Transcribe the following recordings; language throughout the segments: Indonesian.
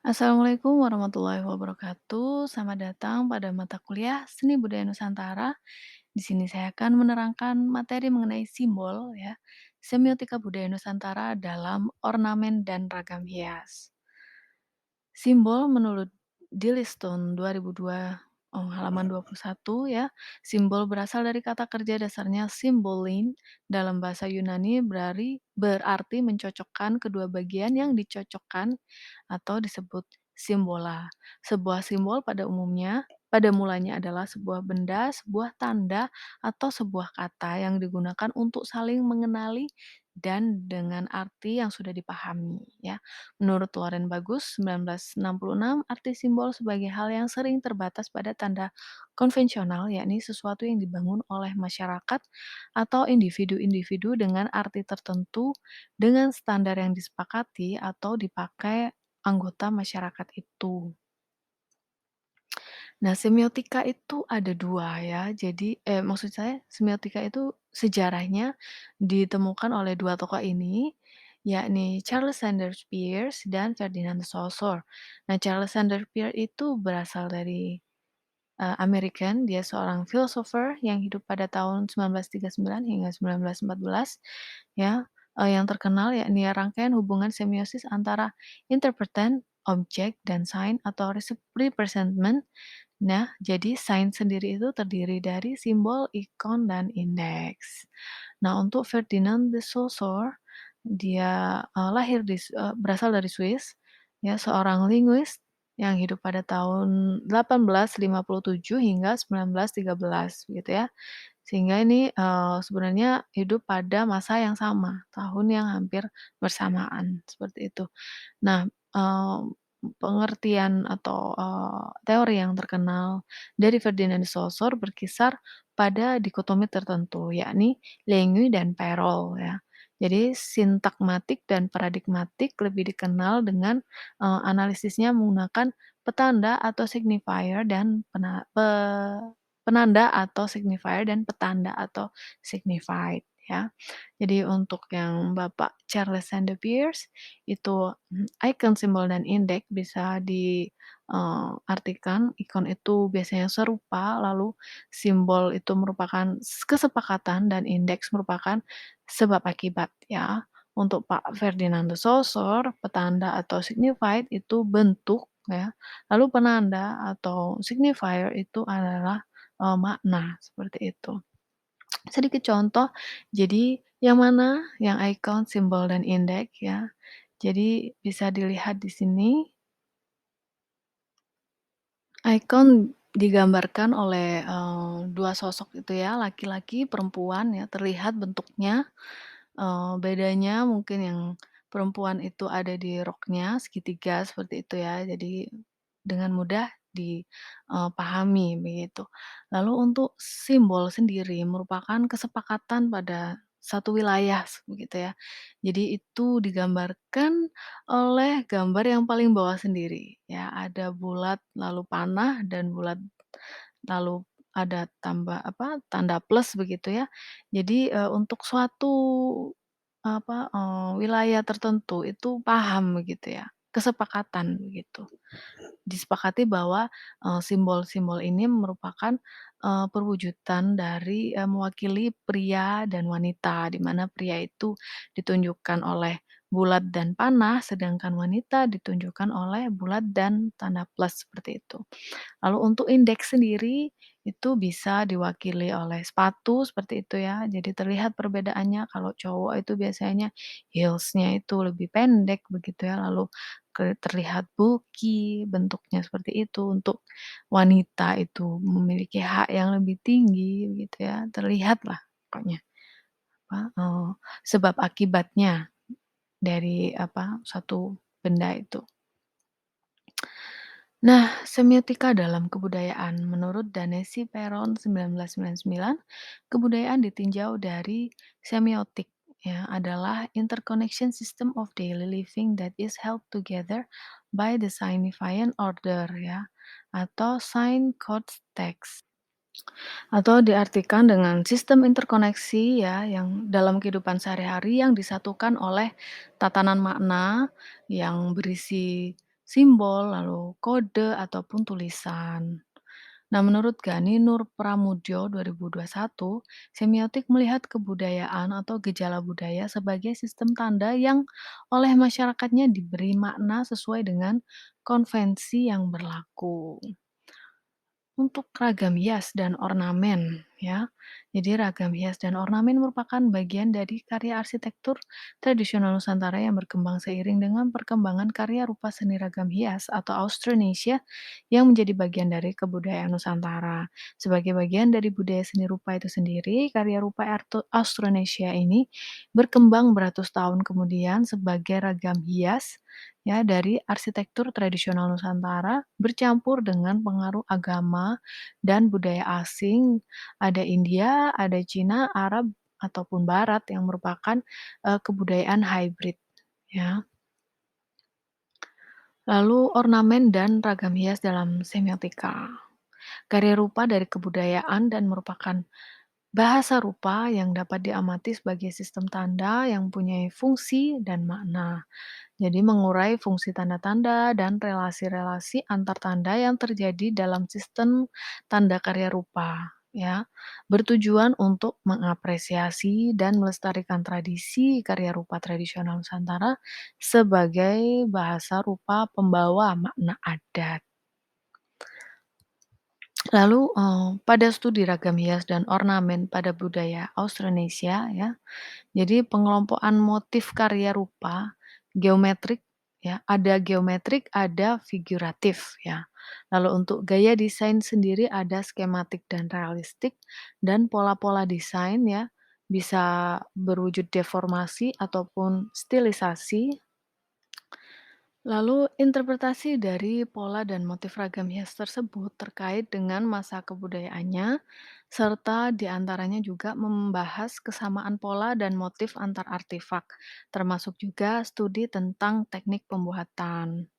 Assalamualaikum warahmatullahi wabarakatuh. Selamat datang pada mata kuliah Seni Budaya Nusantara. Di sini saya akan menerangkan materi mengenai simbol ya, semiotika budaya Nusantara dalam ornamen dan ragam hias. Simbol menurut Dilliston 2002, halaman 21 ya, simbol berasal dari kata kerja dasarnya symbolin dalam bahasa Yunani berarti mencocokkan kedua bagian yang dicocokkan atau disebut simbola. Sebuah simbol pada mulanya adalah sebuah benda, sebuah tanda, atau sebuah kata yang digunakan untuk saling mengenali dan dengan arti yang sudah dipahami ya. Menurut Loren Bagus 1966, arti simbol sebagai hal yang sering terbatas pada tanda konvensional, yakni sesuatu yang dibangun oleh masyarakat atau individu-individu dengan arti tertentu dengan standar yang disepakati atau dipakai anggota masyarakat itu. Nah, semiotika itu ada 2 ya. Jadi maksud saya semiotika itu sejarahnya ditemukan oleh 2 tokoh ini, yakni Charles Sanders Peirce dan Ferdinand de Saussure. Nah, Charles Sanders Peirce itu berasal dari American, dia seorang philosopher yang hidup pada tahun 1939 hingga 1914 ya, yang terkenal yakni rangkaian hubungan semiosis antara interpretan, objek, dan sign atau representment. Nah, jadi sains sendiri itu terdiri dari simbol, ikon, dan indeks. Nah, untuk Ferdinand de Saussure, dia, berasal dari Swiss, ya, seorang linguis yang hidup pada tahun 1857 hingga 1913, gitu ya. Sehingga ini, sebenarnya hidup pada masa yang sama, tahun yang hampir bersamaan, seperti itu. Nah, pengertian atau, teori yang terkenal dari Ferdinand de Saussure berkisar pada dikotomi tertentu, yakni Lengui dan Perol ya. Jadi sintakmatik dan paradigmatik lebih dikenal dengan, analisisnya menggunakan petanda atau signifier dan penanda atau signifier dan petanda atau signified ya. Jadi untuk yang Bapak Charles Sanders Peirce itu, icon, simbol, dan indeks bisa artikan ikon itu biasanya serupa, lalu simbol itu merupakan kesepakatan dan indeks merupakan sebab akibat ya. Untuk Pak Ferdinand de Saussure, petanda atau signified itu bentuk ya, lalu penanda atau signifier itu adalah, makna, seperti itu. Sedikit contoh, jadi yang mana yang ikon, simbol, dan indeks ya. Jadi bisa dilihat di sini, ikon digambarkan oleh, 2 sosok itu ya, laki-laki, perempuan ya, terlihat bentuknya. Bedanya mungkin yang perempuan itu ada di roknya segitiga seperti itu ya, jadi dengan mudah dipahami begitu. Lalu untuk simbol sendiri merupakan kesepakatan pada satu wilayah begitu ya. Jadi itu digambarkan oleh gambar yang paling bawah sendiri ya, ada bulat lalu panah dan bulat lalu ada tambah apa, tanda plus begitu ya. Jadi, untuk suatu apa, wilayah tertentu itu paham begitu ya, kesepakatan begitu. Disepakati bahwa, simbol-simbol ini merupakan, perwujudan dari, mewakili pria dan wanita, di mana pria itu ditunjukkan oleh bulat dan panah, sedangkan wanita ditunjukkan oleh bulat dan tanda plus, seperti itu. Lalu untuk indeks sendiri, itu bisa diwakili oleh sepatu seperti itu ya. Jadi terlihat perbedaannya kalau cowok itu biasanya heels-nya itu lebih pendek begitu ya, lalu terlihat bulky, bentuknya seperti itu. Untuk wanita itu memiliki yang lebih tinggi begitu ya, terlihatlah pokoknya apa, sebab akibatnya dari apa, suatu benda itu. Nah, semiotika dalam kebudayaan. Menurut Danesi Peron 1999, kebudayaan ditinjau dari semiotik ya, adalah interconnection system of daily living that is held together by the signifiant order ya, atau sign code text. Atau diartikan dengan sistem interkoneksi ya, yang dalam kehidupan sehari-hari yang disatukan oleh tatanan makna yang berisi simbol, lalu kode ataupun tulisan. Nah, menurut Gani Nur Pramudyo 2021, semiotik melihat kebudayaan atau gejala budaya sebagai sistem tanda yang oleh masyarakatnya diberi makna sesuai dengan konvensi yang berlaku. Untuk ragam hias dan ornamen ya. Jadi ragam hias dan ornamen merupakan bagian dari karya arsitektur tradisional Nusantara yang berkembang seiring dengan perkembangan karya rupa seni ragam hias atau Austronesia yang menjadi bagian dari kebudayaan Nusantara. Sebagai bagian dari budaya seni rupa itu sendiri, karya rupa Austronesia ini berkembang beratus tahun kemudian sebagai ragam hias ya dari arsitektur tradisional Nusantara bercampur dengan pengaruh agama dan budaya asing, ada India, ada Cina, Arab, ataupun Barat yang merupakan, kebudayaan hybrid ya. Lalu ornamen dan ragam hias dalam semiotika. Karya rupa dari kebudayaan dan merupakan bahasa rupa yang dapat diamati sebagai sistem tanda yang punya fungsi dan makna. Jadi mengurai fungsi tanda-tanda dan relasi-relasi antar tanda yang terjadi dalam sistem tanda karya rupa, ya. Bertujuan untuk mengapresiasi dan melestarikan tradisi karya rupa tradisional Nusantara sebagai bahasa rupa pembawa makna adat. Lalu, pada studi ragam hias dan ornamen pada budaya Austronesia ya, jadi pengelompokan motif karya rupa, geometrik ya, ada geometrik, ada figuratif ya. Lalu untuk gaya desain sendiri ada skematik dan realistik, dan pola-pola desain ya, bisa berwujud deformasi ataupun stilisasi. Lalu interpretasi dari pola dan motif ragam hias tersebut terkait dengan masa kebudayaannya, serta diantaranya juga membahas kesamaan pola dan motif antar artefak, termasuk juga studi tentang teknik pembuatan.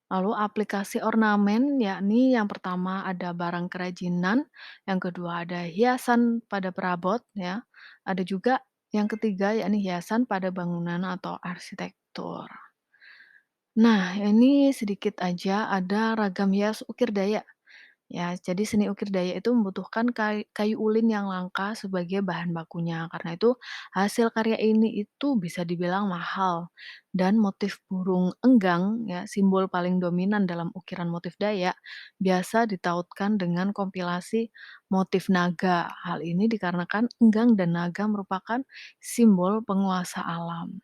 Lalu aplikasi ornamen, yakni yang pertama ada barang kerajinan, yang kedua ada hiasan pada perabot, ya. Ada juga yang ketiga yakni hiasan pada bangunan atau arsitektur. Nah, ini sedikit aja ada ragam hias ukir Dayak. Ya, jadi seni ukir Dayak itu membutuhkan kayu ulin yang langka sebagai bahan bakunya. Karena itu hasil karya ini itu bisa dibilang mahal. Dan motif burung enggang, ya, simbol paling dominan dalam ukiran motif Dayak, biasa ditautkan dengan kompilasi motif naga. Hal ini dikarenakan enggang dan naga merupakan simbol penguasa alam.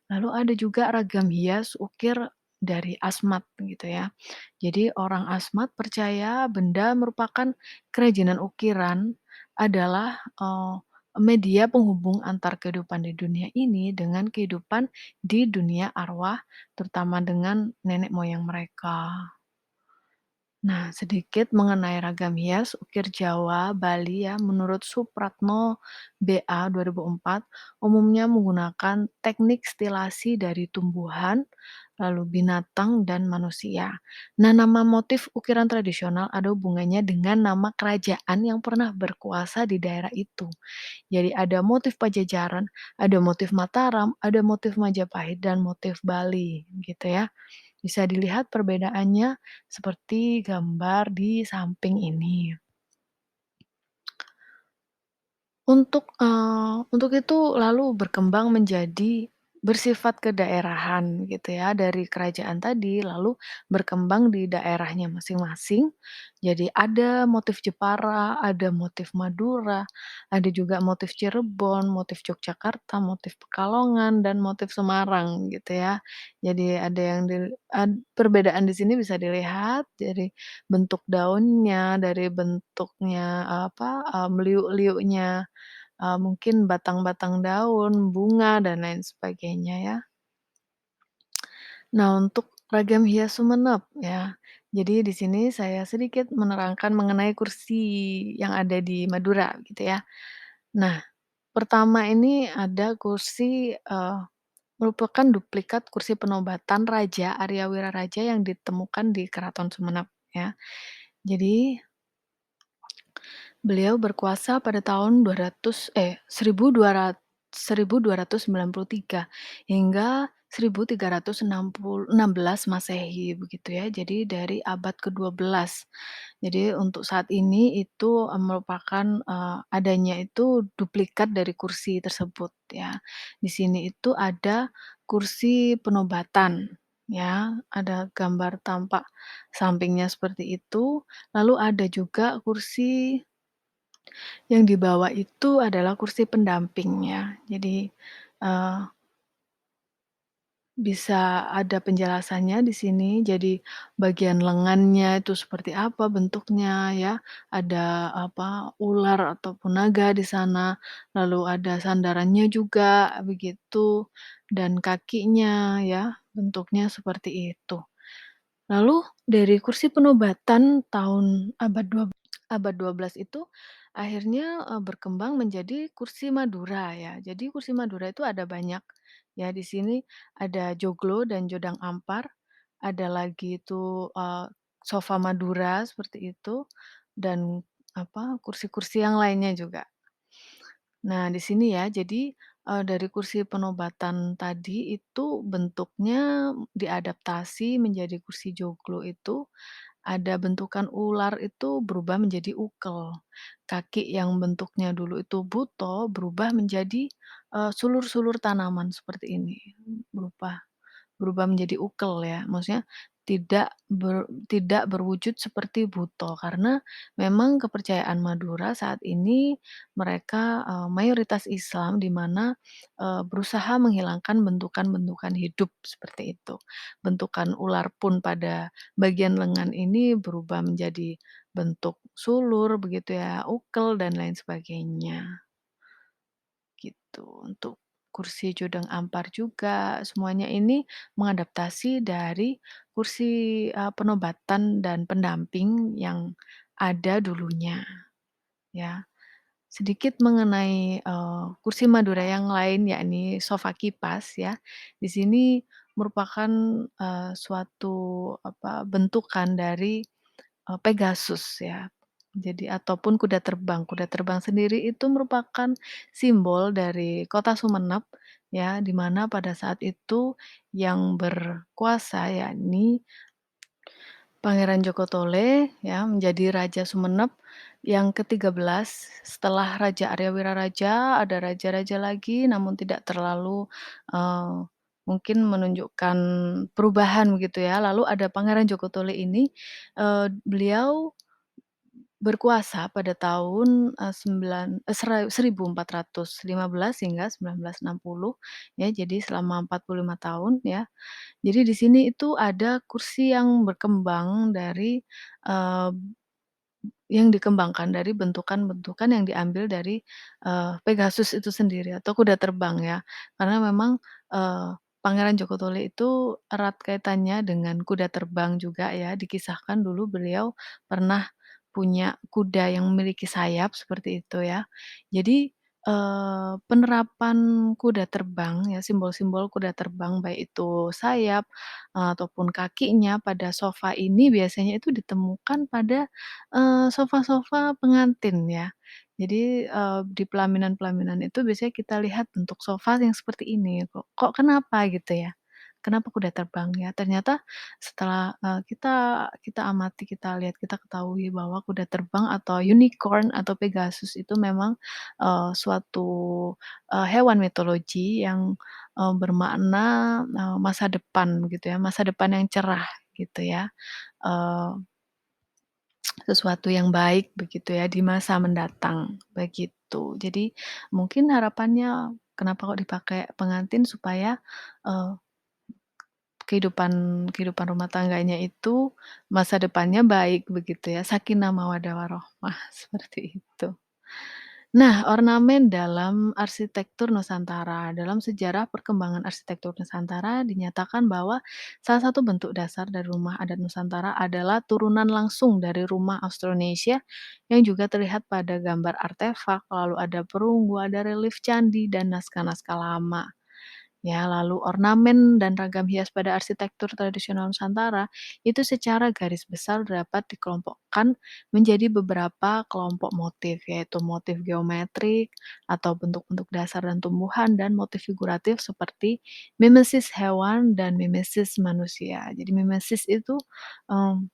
Lalu ada juga ragam hias ukir dari Asmat gitu ya. Jadi orang Asmat percaya benda merupakan kerajinan ukiran adalah, media penghubung antar kehidupan di dunia ini dengan kehidupan di dunia arwah, terutama dengan nenek moyang mereka. Nah, sedikit mengenai ragam hias ukir Jawa, Bali ya, menurut Supratno BA 2004, umumnya menggunakan teknik stilasi dari tumbuhan, lalu binatang dan manusia. Nah, nama motif ukiran tradisional ada hubungannya dengan nama kerajaan yang pernah berkuasa di daerah itu. Jadi ada motif Pajajaran, ada motif Mataram, ada motif Majapahit dan motif Bali gitu ya. Bisa dilihat perbedaannya seperti gambar di samping ini. Untuk itu lalu berkembang menjadi bersifat kedaerahan gitu ya, dari kerajaan tadi lalu berkembang di daerahnya masing-masing. Jadi ada motif Jepara, ada motif Madura, ada juga motif Cirebon, motif Yogyakarta, motif Pekalongan, dan motif Semarang gitu ya. Jadi ada yang perbedaan di sini bisa dilihat dari bentuk daunnya, dari bentuknya, liuk-liuknya. Mungkin batang-batang daun, bunga, dan lain sebagainya ya. Nah, untuk ragam hias Sumenep ya, jadi di sini saya sedikit menerangkan mengenai kursi yang ada di Madura gitu ya. Nah, pertama ini ada kursi, merupakan duplikat kursi penobatan Raja Arya Wiraraja yang ditemukan di Keraton Sumenep ya. Jadi beliau berkuasa pada tahun 1200 1293 hingga 1316 Masehi begitu ya, jadi dari abad ke-12. Jadi untuk saat ini itu, merupakan, adanya itu duplikat dari kursi tersebut ya. Di sini itu ada kursi penobatan ya, ada gambar tampak sampingnya seperti itu, lalu ada juga kursi yang di bawah itu adalah kursi pendamping ya. Jadi, eee bisa ada penjelasannya di sini, jadi bagian lengannya itu seperti apa bentuknya ya, ada apa, ular ataupun naga di sana, lalu ada sandarannya juga begitu, dan kakinya ya, bentuknya seperti itu. Lalu dari kursi penobatan tahun abad 12 itu akhirnya, berkembang menjadi kursi Madura ya. Jadi kursi Madura itu ada banyak ya, di sini ada joglo dan jodang ampar, ada lagi itu, sofa Madura seperti itu, dan apa, kursi-kursi yang lainnya juga. Nah, di sini ya, jadi, dari kursi penobatan tadi itu bentuknya diadaptasi menjadi kursi joglo itu, ada bentukan ular itu berubah menjadi ukel. Kaki yang bentuknya dulu itu buto berubah menjadi, sulur-sulur tanaman seperti ini, berubah berubah menjadi ukel ya, maksudnya tidak berwujud seperti buto, karena memang kepercayaan Madura saat ini mereka, mayoritas Islam di mana, berusaha menghilangkan bentukan-bentukan hidup seperti itu. Bentukan ular pun pada bagian lengan ini berubah menjadi bentuk sulur begitu ya, ukel dan lain sebagainya. Gitu. Untuk kursi Jodang Ampar juga, semuanya ini mengadaptasi dari kursi, penobatan dan pendamping yang ada dulunya, ya. Sedikit mengenai, kursi Madura yang lain, yakni sofa kipas ya. Di sini merupakan, suatu apa, bentukan dari Pegasus ya. Jadi ataupun kuda terbang. Kuda terbang sendiri itu merupakan simbol dari kota Sumenep ya, di mana pada saat itu yang berkuasa yakni Pangeran Joko Tole ya, menjadi Raja Sumenep yang ke-13 setelah Raja Arya Wiraraja, ada raja-raja lagi namun tidak terlalu, eee, mungkin menunjukkan perubahan begitu ya. Lalu ada Pangeran Joko Tole ini, beliau berkuasa pada tahun, 1415 hingga 1960 ya, jadi selama 45 tahun ya. Jadi di sini itu ada kursi yang berkembang dari, eee, yang dikembangkan dari bentukan-bentukan yang diambil dari, Pegasus itu sendiri atau kuda terbang ya. Karena memang, Pangeran Joko Tole itu erat kaitannya dengan kuda terbang juga ya, dikisahkan dulu beliau pernah punya kuda yang memiliki sayap seperti itu ya. Jadi, penerapan kuda terbang ya, simbol-simbol kuda terbang baik itu sayap, ataupun kakinya pada sofa ini biasanya itu ditemukan pada sofa-sofa pengantin ya. Jadi, di pelaminan-pelaminan itu biasanya kita lihat bentuk sofa yang seperti ini, kok kenapa gitu ya, kenapa kuda terbang ya, ternyata setelah, kita kita amati, kita lihat, kita ketahui bahwa kuda terbang atau unicorn atau Pegasus itu memang, suatu, hewan mitologi yang, bermakna, masa depan gitu ya, masa depan yang cerah gitu ya, eee sesuatu yang baik begitu ya di masa mendatang, begitu. Jadi mungkin harapannya kenapa kok dipakai pengantin supaya, eee, kehidupan kehidupan rumah tangganya itu masa depannya baik begitu ya, sakinah mawaddah warahmah, seperti itu. Nah, ornamen dalam arsitektur Nusantara. Dalam sejarah perkembangan arsitektur Nusantara dinyatakan bahwa salah satu bentuk dasar dari rumah adat Nusantara adalah turunan langsung dari rumah Austronesia yang juga terlihat pada gambar artefak, lalu ada perunggu, ada relief candi, dan naskah-naskah lama. ya, lalu ornamen dan ragam hias pada arsitektur tradisional Nusantara, itu secara garis besar dapat dikelompokkan menjadi beberapa kelompok motif, yaitu motif geometrik atau bentuk-bentuk dasar dan tumbuhan, dan motif figuratif seperti mimesis hewan dan mimesis manusia. Jadi mimesis itu, mmm,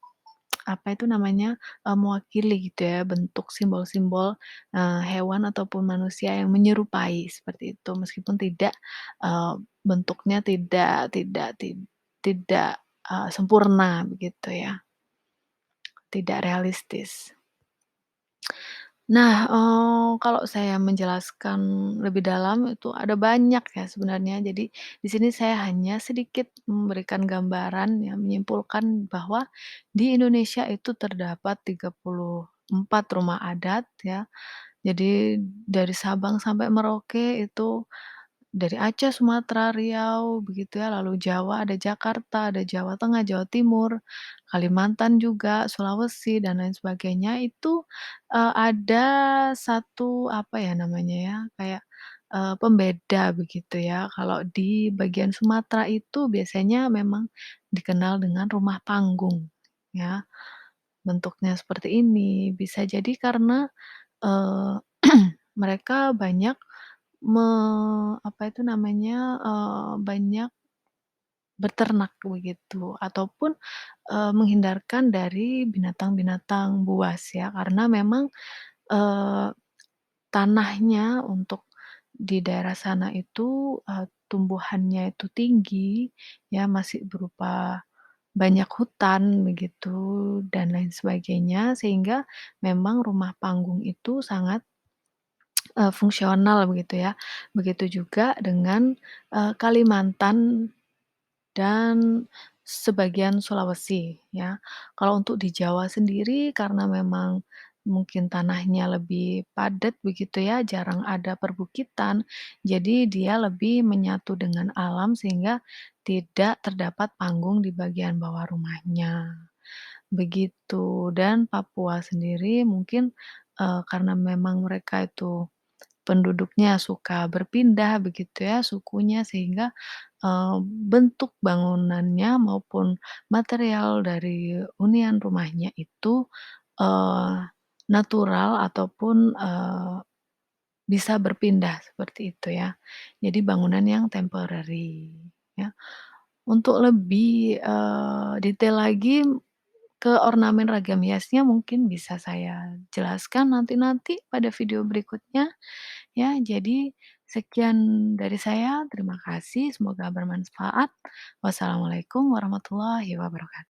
apa itu namanya, mewakili gitu ya bentuk simbol-simbol, hewan ataupun manusia yang menyerupai seperti itu meskipun tidak, eee, bentuknya tidak, sempurna begitu ya, tidak realistis. Nah, kalau saya menjelaskan lebih dalam itu ada banyak ya sebenarnya. Jadi di sini saya hanya sedikit memberikan gambaran ya, menyimpulkan bahwa di Indonesia itu terdapat 34 rumah adat ya. Jadi dari Sabang sampai Merauke itu dari Aceh, Sumatera, Riau, begitu ya, lalu Jawa ada Jakarta, ada Jawa Tengah, Jawa Timur, Kalimantan juga, Sulawesi, dan lain sebagainya. Itu, ada satu, apa ya namanya ya, kayak, pembeda begitu ya. Kalau di bagian Sumatera itu biasanya memang dikenal dengan rumah panggung, ya. Bentuknya seperti ini, bisa jadi karena, eee, mereka banyak apa itu namanya, banyak beternak begitu ataupun, menghindarkan dari binatang-binatang buas ya karena memang, eee, tanahnya untuk di daerah sana itu, tumbuhannya itu tinggi ya masih berupa banyak hutan begitu dan lain sebagainya sehingga memang rumah panggung itu sangat fungsional begitu ya. Begitu juga dengan, Kalimantan dan sebagian Sulawesi ya. Kalau untuk di Jawa sendiri karena memang mungkin tanahnya lebih padat begitu ya, jarang ada perbukitan, jadi dia lebih menyatu dengan alam sehingga tidak terdapat panggung di bagian bawah rumahnya, begitu. Dan Papua sendiri mungkin, karena memang mereka itu penduduknya suka berpindah begitu ya sukunya sehingga, bentuk bangunannya maupun material dari hunian rumahnya itu, eee, natural ataupun, bisa berpindah seperti itu ya. Jadi bangunan yang temporary ya. Untuk lebih, detail lagi ke ornamen ragam hiasnya mungkin bisa saya jelaskan nanti-nanti pada video berikutnya. Ya, jadi sekian dari saya, terima kasih, semoga bermanfaat. Wassalamualaikum warahmatullahi wabarakatuh.